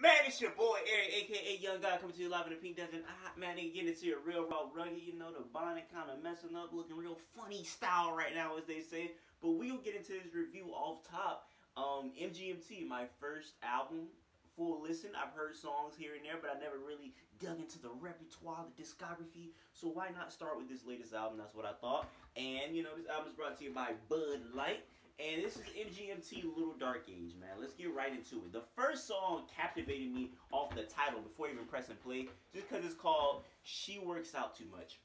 Man, it's your boy Eric, aka Young God, coming to you live in the Pink Dungeon. Man, they get into your real raw rugged, you know, the bonnet kind of messing up, looking real funny style right now, as they say. But we'll get into this review off top. MGMT, my first album, full listen. I've heard songs here and there, but I never really dug into the repertoire, the discography. So why not start with this latest album? That's what I thought. And, you know, this album is brought to you by Bud Light. And this is MGMT Little Dark Age, man. Let's get right into it. The first song captivated me off the title before even pressing play, just because it's called She Works Out Too Much.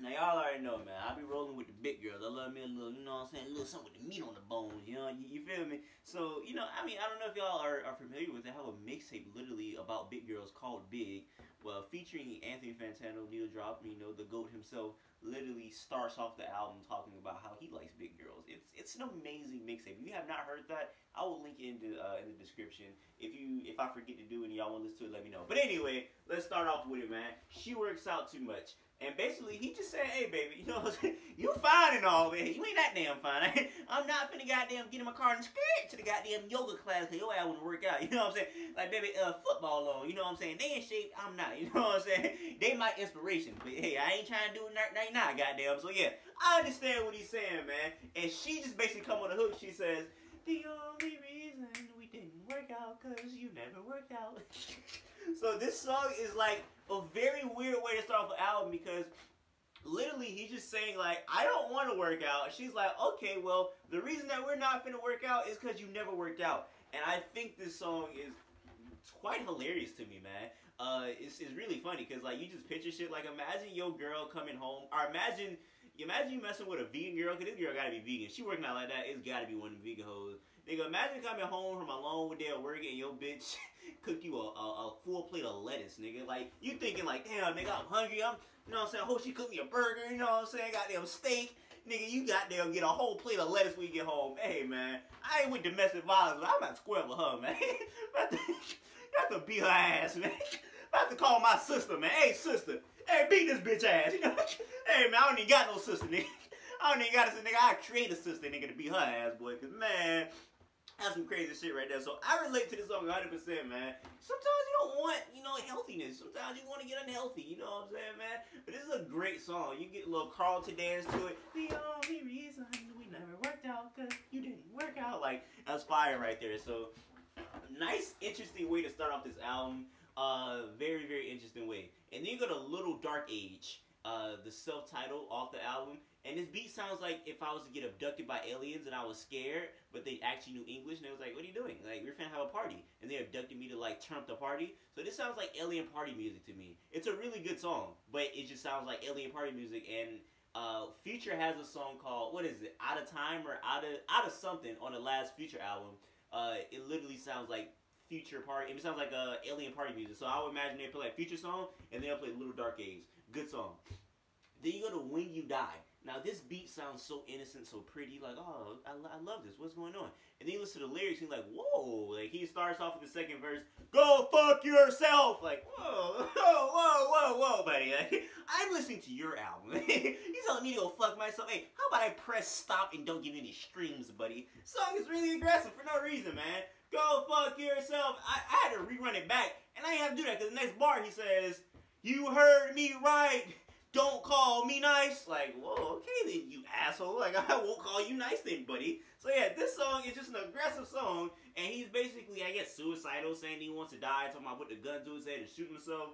Now, y'all already know, man, I be rolling with the big girls. I love me a little, you know what I'm saying, a little something with the meat on the bones, you know, you feel me? So, you know, I mean, I don't know if y'all are familiar with it. I have a mixtape literally about big girls called Big, well, featuring Anthony Fantano, Neil Drop, you know, the GOAT himself, literally starts off the album talking about how he likes big girls. It's an amazing mixtape. If you have not heard that, I will link it in the description. If I forget to do it and y'all want to listen to it, let me know. But anyway, let's start off with it, man. She Works Out Too Much. And basically, he just said, hey, baby, you know what I'm saying? You fine and all, man. You ain't that damn fine. I'm not finna goddamn get in my car and skirt to the goddamn yoga class because your ass want to work out. You know what I'm saying? Like, baby, football on. You know what I'm saying? They in shape. I'm not. You know what I'm saying? They my inspiration. But, hey, I ain't trying to do it right now, goddamn. So, yeah, I understand what he's saying, man. And she just basically come on the hook. She says, the only reason we didn't work out because you never worked out. So this song is like a very weird way to start off an album because literally he's just saying like, I don't want to work out. She's like, okay, well, the reason that we're not finna work out is because you never worked out. And I think this song is quite hilarious to me, man. It's really funny because like you just picture shit like imagine your girl coming home or imagine you messing with a vegan girl, because this girl gotta be vegan. She working out like that, it's gotta be one of the vegan hoes. Nigga, imagine coming home from a long day of work and your bitch cook you a full plate of lettuce, nigga. Like, you thinking like, damn, nigga, I'm hungry. You know what I'm saying? I hope she cooked me a burger, you know what I'm saying? Goddamn steak. Nigga, you goddamn get a whole plate of lettuce when you get home. Hey, man, I ain't with domestic violence, but I'm about to square with her, man. You have to beat her ass, man. I have to call my sister, man. Hey, sister. Hey, beat this bitch ass. You know? Hey, man, I don't even got no sister, nigga. I don't even got a sister, nigga. I create a sister, nigga, to beat her ass, boy. Because, man, that's some crazy shit right there. So, I relate to this song 100%, man. Sometimes you don't want, you know, healthiness. Sometimes you want to get unhealthy. You know what I'm saying, man? But this is a great song. You get a little Carlton dance to it. The only reason we never worked out because you didn't work out. Like, that's fire right there. So, nice, interesting way to start off this album. Very, very interesting way. And then you go to Little Dark Age, the self-title off the album. And this beat sounds like if I was to get abducted by aliens and I was scared, but they actually knew English and they was like, what are you doing? Like, we're finna have a party. And they abducted me to, like, turn up the party. So this sounds like alien party music to me. It's a really good song, but it just sounds like alien party music. And Future has a song called, what is it? Out of Time or Out of Something on the last Future album. It literally sounds like Future party. It sounds like alien party music. So I would imagine they play like Future song and they'll play Little Dark Age. Good song. Then you go to When You Die. Now this beat sounds so innocent, so pretty. Like, oh, I love this. What's going on? And then you listen to the lyrics and you're like, whoa. Like he starts off with the second verse. Go fuck yourself. Like, whoa, whoa, buddy. Like, I'm listening to your album. You telling me to go fuck myself? Hey, how about I press stop and don't give any streams, buddy? Song is really aggressive for no reason, man. Go fuck yourself. I had to rerun it back, and I ain't have to do that, because the next bar he says, you heard me right, don't call me nice. Like, whoa, okay then, you asshole. Like, I won't call you nice then, buddy. So yeah, this song is just an aggressive song, and he's basically, I guess, suicidal, saying he wants to die, talking about putting a gun to his head and shoot himself.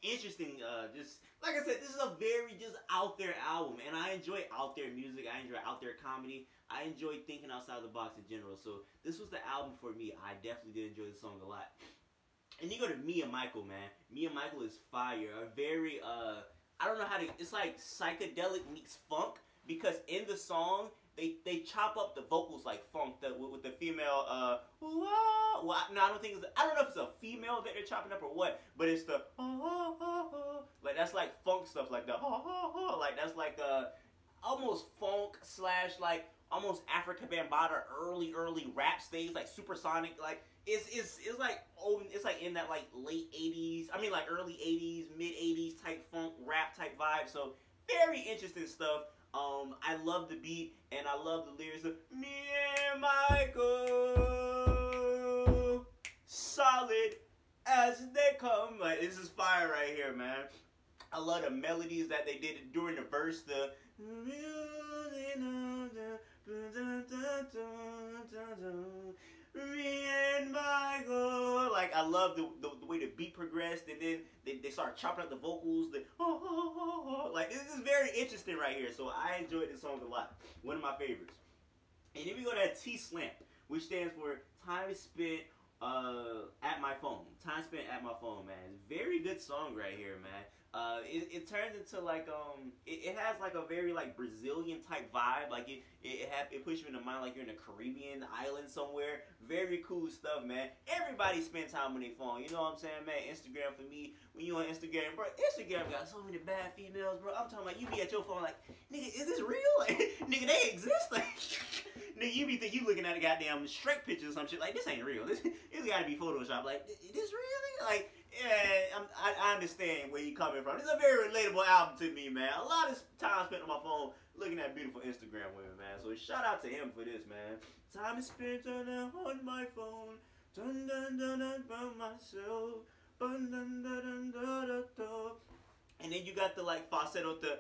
Interesting, just, like I said, this is a very just out there album, and I enjoy out there music, I enjoy out there comedy, I enjoy thinking outside the box in general, so this was the album for me. I definitely did enjoy this song a lot. And you go to Me and Michael, man. Me and Michael is fire, a very, I don't know how to, it's like psychedelic meets funk, because in the song, they chop up the vocals like funk with the female, well, no, I don't think it's, I don't know if it's a female that they're chopping up or what, but it's the, like, that's like funk stuff, like the, like, that's like, almost funk slash, like, almost Africa Bambaataa early rap stage, like supersonic, like, it's like, oh, it's like in that, like, late 80s, I mean, like, early 80s, mid 80s type funk, rap type vibe, so, very interesting stuff. I love the beat, and I love the lyrics of Me and Michael, solid as they come. Like, this is fire right here, man. I love the melodies that they did during the verse. The me and my girl. Like, I love the way the beat progressed, and then they start chopping up the vocals. Like, this is very interesting right here. So I enjoyed this song a lot. One of my favorites. And then we go to T-Slamp, which stands for Time Spent at My Phone. Time Spent at My Phone, man. Very good song right here, man. It turns into like it has like a very like Brazilian type vibe. Like it puts you in the mind like you're in a Caribbean island somewhere. Very cool stuff, man. Everybody spend time on their phone. You know what I'm saying, man? Instagram for me. When you on Instagram, bro, Instagram got so many bad females, bro. I'm talking about you be at your phone like, nigga, is this real? Like, nigga, they exist. Like, nigga, you be think you looking at a goddamn Shrek picture or some shit. Like, this ain't real. This gotta be Photoshop. Like, is this real? Like, yeah, I understand where you coming from. This is a very relatable album to me, man. A lot of time spent on my phone looking at beautiful Instagram women, man. So shout out to him for this, man. Time is spent on my phone. Dun dun dun dun by myself. Dun dun dun dun dun dun dun. And then you got the like falsetto, the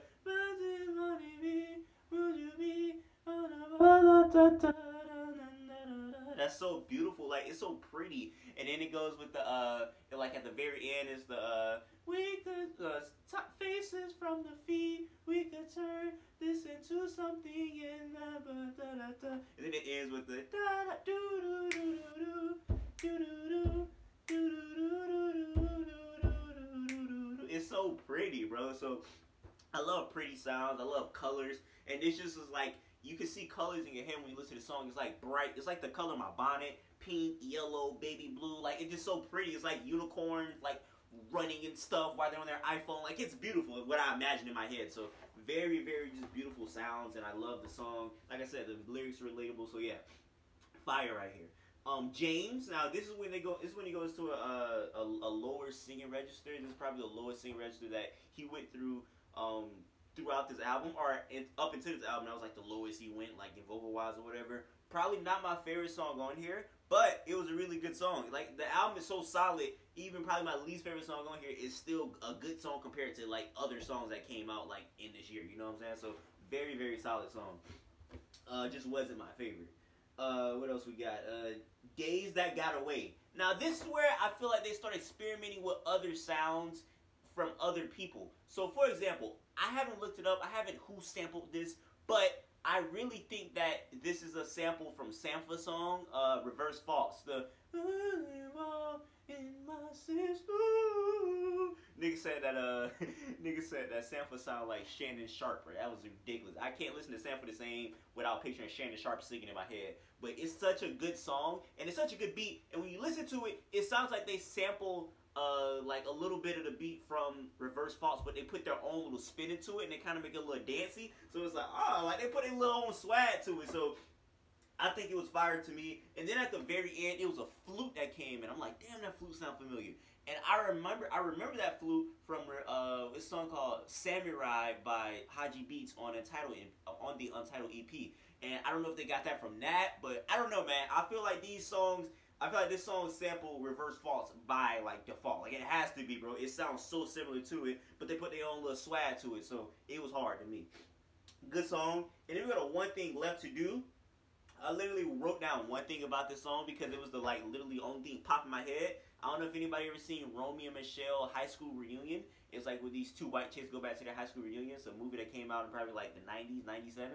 that's so beautiful, like it's so pretty. And then it goes with the like at the very end is the we could top faces from the feet, we could turn this into something in the and then it ends with the da da do do do do do do do. It's so pretty, bro. So I love pretty sounds, I love colors, and this just is like you can see colors in your head when you listen to the song. It's like bright. It's like the color of my bonnet. Pink, yellow, baby blue. Like, it's just so pretty. It's like unicorns, like, running and stuff while they're on their iPhone. Like, it's beautiful. What I imagine in my head. So, very, very just beautiful sounds. And I love the song. Like I said, the lyrics are relatable. So, yeah. Fire right here. James. Now, this is when they go. This is when he goes to a lower singing register. This is probably the lowest singing register that he went through, throughout this album, or up into this album. That was like the lowest he went, like in vocal wise or whatever. Probably not my favorite song on here, but it was a really good song. Like, the album is so solid, even probably my least favorite song on here is still a good song compared to like other songs that came out like in this year. You know what I'm saying? So very, very solid song. Just wasn't my favorite. What else we got? Days That Got Away. Now this is where I feel like they start experimenting with other sounds from other people. So for example, I haven't looked it up. I haven't who sampled this, but I really think that this is a sample from Sampha's song, Reverse False. The in my sister. Nigga said that Sampha sounded like Shannon Sharp, right? That was ridiculous. I can't listen to Sampha the same without picturing Shannon Sharp singing in my head. But it's such a good song, and it's such a good beat. And when you listen to it, it sounds like they sample like a little bit of the beat from Reverse False, but they put their own little spin into it, and they kind of make it a little dancey. So it's like, oh, like they put a little own swag to it. So I think it was fire to me. And then at the very end, it was a flute that came in. I'm like, damn, that flute sounds familiar. And I remember that flute from this song called Samurai by Haji Beats on the Untitled EP. And I don't know if they got that from that, but I don't know, man. I feel like this song sampled Reverse False by like default. Like, it has to be, bro. It sounds so similar to it, but they put their own little swag to it, so it was hard to me. Good song. And then we got One Thing Left to Do. I literally wrote down one thing about this song because it was the like literally only thing popped in my head. I don't know if anybody ever seen Romeo and Michelle High School Reunion. It's like where these two white chicks go back to their high school reunion. It's a movie that came out in probably like the 90s, 97.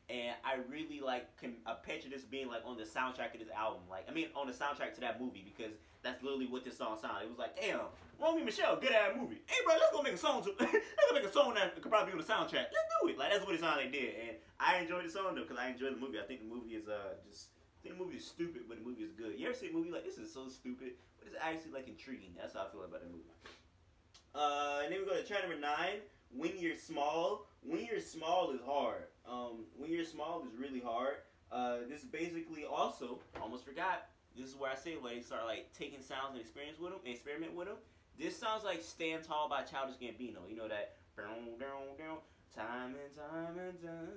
And I really like can picture this being like on the soundtrack of this album. Like, I mean, on the soundtrack to that movie, because that's literally what this song sounded. It was like, damn, Romeo and Michelle, good ass movie. Hey, bro, let's go make a song let's go make a song that could probably be on the soundtrack. Let's do it. Like, that's what it sounded like they did. And I enjoyed the song though, because I enjoyed the movie. I think the movie is I think the movie is stupid, but the movie is good. You ever see a movie like this is so stupid, but it's actually like intriguing. That's how I feel about the movie. And then we go to track number 9. When You're Small. When You're Small is hard. When You're Small is really hard. This is basically also, almost forgot, this is where I say where they start like taking sounds and experiment with them. This sounds like Stand Tall by Childish Gambino. You know that time and time and time.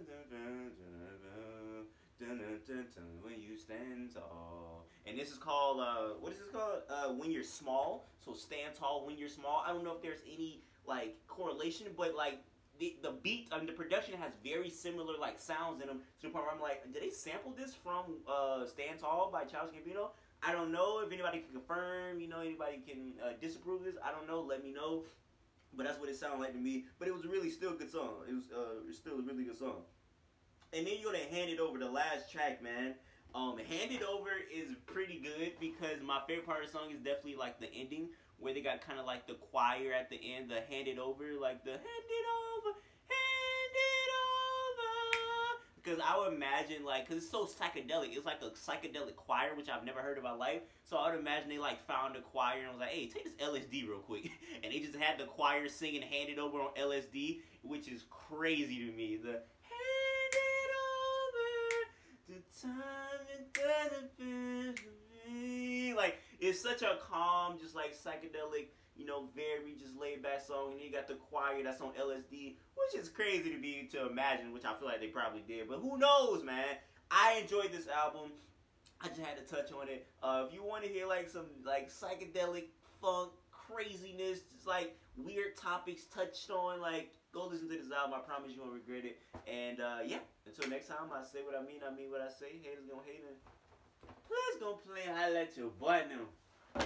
Dun, dun, dun, dun, when you stand tall. And this is called, what is this called? When you're small. So stand tall when you're small. I don't know if there's any, like, correlation, but, like, the beat, the production has very similar, like, sounds in them to the point where I'm like, did they sample this from, Stand Tall by Childish Gambino? I don't know if anybody can confirm, you know, anybody can disapprove this. I don't know, let me know. But that's what it sounded like to me. But it was really still a good song. It was still a really good song. And then you're gonna Hand It Over, the last track, man. Hand It Over is pretty good because my favorite part of the song is definitely like the ending where they got kind of like the choir at the end, the Hand It Over, like the Hand It Over, Hand It Over. Because I would imagine, like, because it's so psychedelic, it's like a psychedelic choir, which I've never heard in my life. So I would imagine they like found a choir and was like, hey, take this LSD real quick. And they just had the choir singing Hand It Over on LSD, which is crazy to me. The the time and benefit of me. Like, it's such a calm, just like psychedelic, you know, very just laid back song. And you got the choir that's on LSD, which is crazy to me to imagine, which I feel like they probably did. But who knows, man? I enjoyed this album. I just had to touch on it. If you want to hear like some like psychedelic funk craziness, just like weird topics touched on, like, go listen to this album. I promise you won't regret it. And yeah, until next time, I say what I mean what I say. Haters gonna hate it. Please gonna play Holla at Your Boy now.